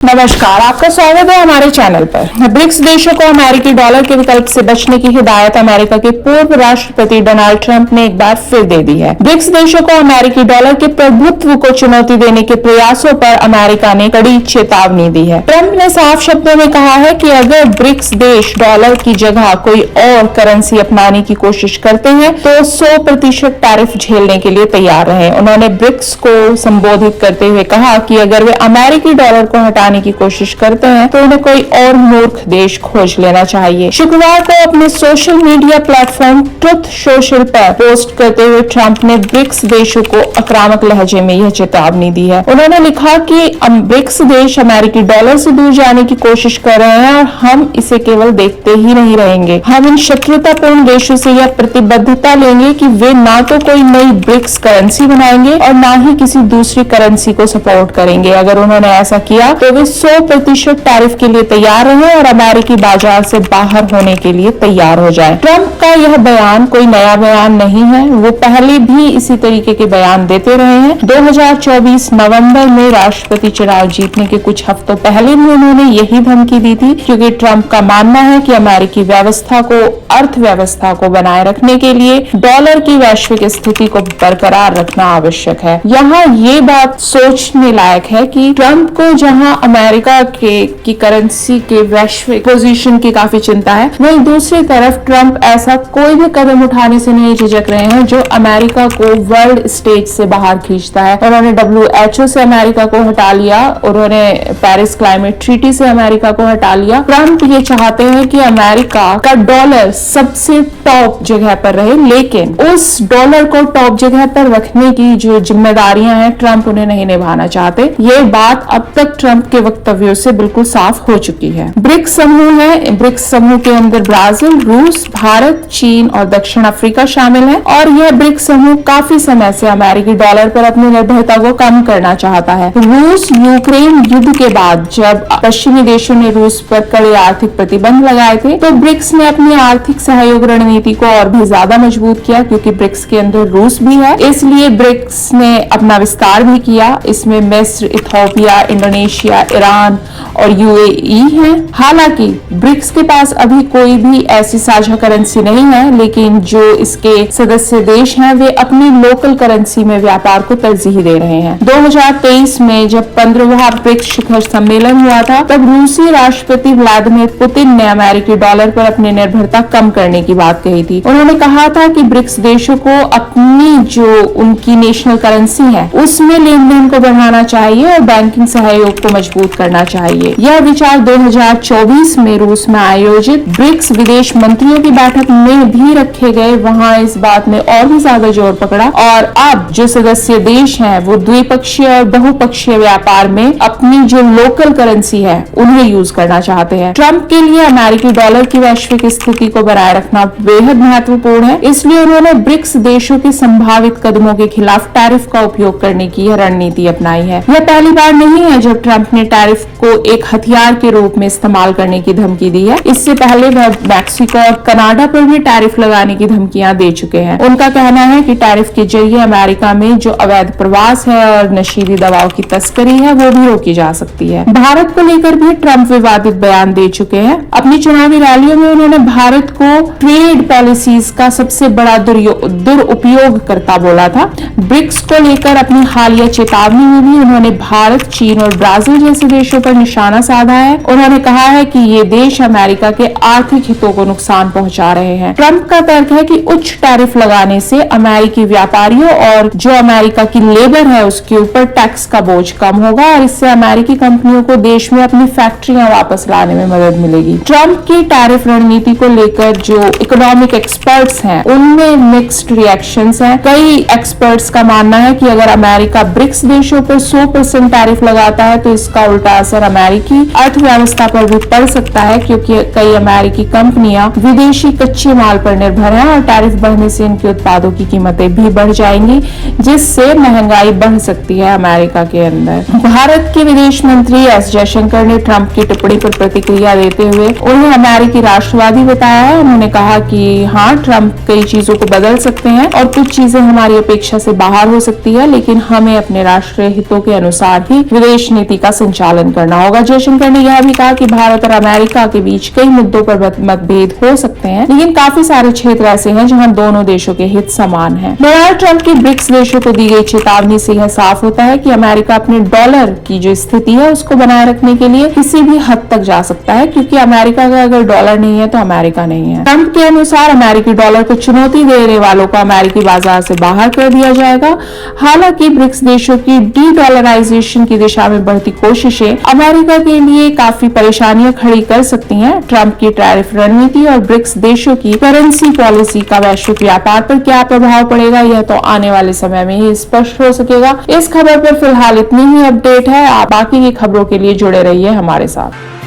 नमस्कार, आपका स्वागत है हमारे चैनल पर। ब्रिक्स देशों को अमेरिकी डॉलर के विकल्प से बचने की हिदायत अमेरिका के पूर्व राष्ट्रपति डोनाल्ड ट्रंप ने एक बार फिर दे दी है। ब्रिक्स देशों को अमेरिकी डॉलर के प्रभुत्व को चुनौती देने के प्रयासों पर अमेरिका ने कड़ी चेतावनी दी है। ट्रंप ने साफ शब्दों में कहा है कि अगर ब्रिक्स देश डॉलर की जगह कोई और करेंसी अपनाने की कोशिश करते हैं तो 100% टैरिफ झेलने के लिए तैयार रहे। उन्होंने ब्रिक्स को संबोधित करते हुए कहा कि अगर वे अमेरिकी डॉलर को हटाने की कोशिश करते हैं तो उन्हें कोई और मूर्ख देश खोज लेना चाहिए। शुक्रवार को अपने social media platform truth social पर पोस्ट करते हुए ट्रंप ने ब्रिक्स देशों को आक्रामक लहजे में यह चेतावनी दी है। उन्होंने लिखा कि ब्रिक्स देश अमेरिकी डॉलर से दूर जाने की कोशिश कर रहे हैं और हम इसे केवल देखते ही नहीं रहेंगे। हम इन शत्रुतापूर्ण देशों से यह प्रतिबद्धता लेंगे कि वे ना तो कोई नई ब्रिक्स करेंसी बनाएंगे और ना ही किसी दूसरी करेंसी को सपोर्ट करेंगे। अगर उन्होंने ऐसा किया तो वे 100% टैरिफ के लिए तैयार रहे और अमेरिकी बाजार से बाहर होने के लिए तैयार हो जाए। ट्रंप का यह बयान कोई नया बयान नहीं है, वो पहले भी इसी तरीके के बयान देते रहे हैं। 2024 नवंबर में राष्ट्रपति चुनाव जीतने के कुछ हफ्तों पहले भी उन्होंने यही धमकी दी थी, क्योंकि ट्रंप का मानना है कि अमेरिकी व्यवस्था को अर्थव्यवस्था को बनाए रखने के लिए डॉलर की वैश्विक स्थिति को बरकरार रखना आवश्यक है। यहाँ ये बात सोचने लायक है कि ट्रंप को जहाँ अमेरिका की करेंसी के वैश्विक पोजीशन की काफी चिंता है, वहीं दूसरी तरफ ट्रंप ऐसा कोई भी कदम उठाने से नहीं झिझक रहे हैं जो अमेरिका को वर्ल्ड स्टेज से बाहर खींचता है। उन्होंने WHO से अमेरिका को हटा लिया, उन्होंने पेरिस क्लाइमेट ट्रीटी से अमेरिका को हटा लिया। ट्रंप ये चाहते हैं कि अमेरिका का डॉलर सबसे टॉप जगह पर रहे, लेकिन उस डॉलर को टॉप जगह पर रखने की जो जिम्मेदारियां हैं ट्रंप उन्हें नहीं निभाना चाहते। ये बात अब तक ट्रंप के वक्तव्यों से बिल्कुल साफ हो चुकी है। ब्रिक्स समूह है, ब्रिक्स समूह के अंदर ब्राजील, रूस, भारत, चीन और दक्षिण अफ्रीका शामिल है और यह ब्रिक्स समूह काफी समय से अमेरिकी डॉलर पर अपनी निर्भरता को कम करना चाहता है। रूस यूक्रेन युद्ध के बाद जब पश्चिमी देशों ने रूस पर कड़े आर्थिक प्रतिबंध लगाए थे तो ब्रिक्स ने अपनी आर्थिक सहयोग रणनीति को और भी ज्यादा मजबूत किया, क्योंकि ब्रिक्स के अंदर रूस भी है, इसलिए ब्रिक्स ने अपना विस्तार भी किया। इसमें मिस्र, इथियोपिया, इंडोनेशिया, ईरान और UAE है। हालांकि ब्रिक्स के पास अभी कोई भी ऐसी साझा करेंसी नहीं है, लेकिन जो इसके सदस्य देश हैं वे अपनी लोकल करेंसी में व्यापार को तरजीह दे रहे हैं। 2023 में जब 15वां ब्रिक्स शिखर सम्मेलन हुआ था तब रूसी राष्ट्रपति व्लादिमीर पुतिन ने अमेरिकी डॉलर पर अपनी निर्भरता कम करने की बात कही थी। उन्होंने कहा था कि ब्रिक्स देशों को अपनी जो उनकी नेशनल करेंसी है उसमें लेन देन को बढ़ाना चाहिए और बैंकिंग सहयोग को मजबूत करना चाहिए। यह विचार 2024 में रूस में आयोजित ब्रिक्स विदेश मंत्रियों की बैठक में भी रखे गए। वहां इस बात में और भी ज्यादा जोर पकड़ा और अब जो सदस्य देश हैं वो द्विपक्षीय और बहुपक्षीय व्यापार में अपनी जो लोकल करेंसी है उन्हें यूज करना चाहते हैं। ट्रंप के लिए अमेरिकी डॉलर की वैश्विक स्थिति को बनाए रखना बेहद महत्वपूर्ण है, इसलिए उन्होंने ब्रिक्स देशों के संभावित कदमों के खिलाफ टैरिफ का उपयोग करने की यह रणनीति अपनाई है। यह पहली बार नहीं है जब ट्रंप ने टैरिफ को एक हथियार के रूप में इस्तेमाल करने की धमकी दी है। इससे पहले वह मैक्सिको और कनाडा पर भी टैरिफ लगाने की धमकियां दे चुके हैं। उनका कहना है कि टैरिफ के जरिए अमेरिका में जो अवैध प्रवास है और नशीली दवाओं की तस्करी है वो भी रोकी जा सकती है। भारत को लेकर भी ट्रंप विवादित बयान दे चुके हैं। अपनी चुनावी रैलियों में उन्होंने भारत को ट्रेड पॉलिसीज का सबसे बड़ा दुरुपयोगकर्ता बोला था। ब्रिक्स को लेकर अपनी हालिया चेतावनी में भी उन्होंने भारत, चीन और ब्राजील जैसे देशों पर निशाना साधा है। उन्होंने कहा है कि ये देश अमेरिका के आर्थिक हितों को नुकसान पहुंचा रहे हैं। ट्रंप का तर्क है कि उच्च टैरिफ लगाने से अमेरिकी व्यापारियों और जो अमेरिका की लेबर है उसके ऊपर टैक्स का बोझ कम होगा और इससे अमेरिकी कंपनियों को देश में अपनी फैक्ट्रियां वापस लाने में मदद मिलेगी। ट्रंप की टैरिफ रणनीति को लेकर जो इकोनॉमिक एक्सपर्ट्स हैं उनमें मिक्स्ड रिएक्शंस हैं। कई एक्सपर्ट्स का मानना है कि अगर अमेरिका ब्रिक्स देशों पर 100% टैरिफ लगाता है तो इसका उल्टा असर अमेरिकी अर्थव्यवस्था पर भी पड़ सकता है, क्योंकि कई अमेरिकी कंपनियां विदेशी कच्चे माल पर निर्भर हैं और टैरिफ बढ़ने से इनके उत्पादों की कीमतें भी बढ़ जाएंगी, जिससे महंगाई बढ़ सकती है अमेरिका के अंदर। भारत के विदेश मंत्री एस जयशंकर ने ट्रंप की टिप्पणी पर प्रतिक्रिया देते हुए उन्हें अमेरिकी राष्ट्रवादी बताया है। उन्होंने कहा कि हाँ, ट्रंप कई चीजों को बदल सकते हैं और कुछ चीजें हमारी अपेक्षा से बाहर हो सकती है, लेकिन हमें अपने राष्ट्रीय हितों के अनुसार ही विदेश नीति का संचालन करना होगा। जयशंकर ने यह भी कहा कि भारत और अमेरिका के बीच कई मुद्दों पर मतभेद हो सकते हैं, लेकिन काफी सारे क्षेत्र ऐसे हैं जहां दोनों देशों के हित समान हैं। डोनाल्ड ट्रंप की ब्रिक्स देशों को दी गई चेतावनी से यह साफ होता है कि अमेरिका अपने डॉलर की जो स्थिति है उसको बनाए रखने के लिए किसी भी हद तक जा सकता है, क्योंकि अमेरिका का अगर डॉलर नहीं है तो अमेरिका नहीं है। ट्रंप के अनुसार अमेरिकी डॉलर को चुनौती देने वालों को अमेरिकी बाजार से बाहर कर दिया जाएगा। हालांकि ब्रिक्स देशों की डी डॉलराइजेशन की दिशा में बढ़ती कोशिशें अमेरिका के लिए काफी परेशानियां खड़ी कर सकती हैं। ट्रंप की टैरिफ रणनीति और ब्रिक्स देशों की करेंसी पॉलिसी का वैश्विक व्यापार पर क्या प्रभाव पड़ेगा, यह तो आने वाले समय में ही स्पष्ट हो सकेगा। इस खबर पर फिलहाल इतनी ही अपडेट है। आप बाकी की खबरों के लिए जुड़े रहिए हमारे साथ।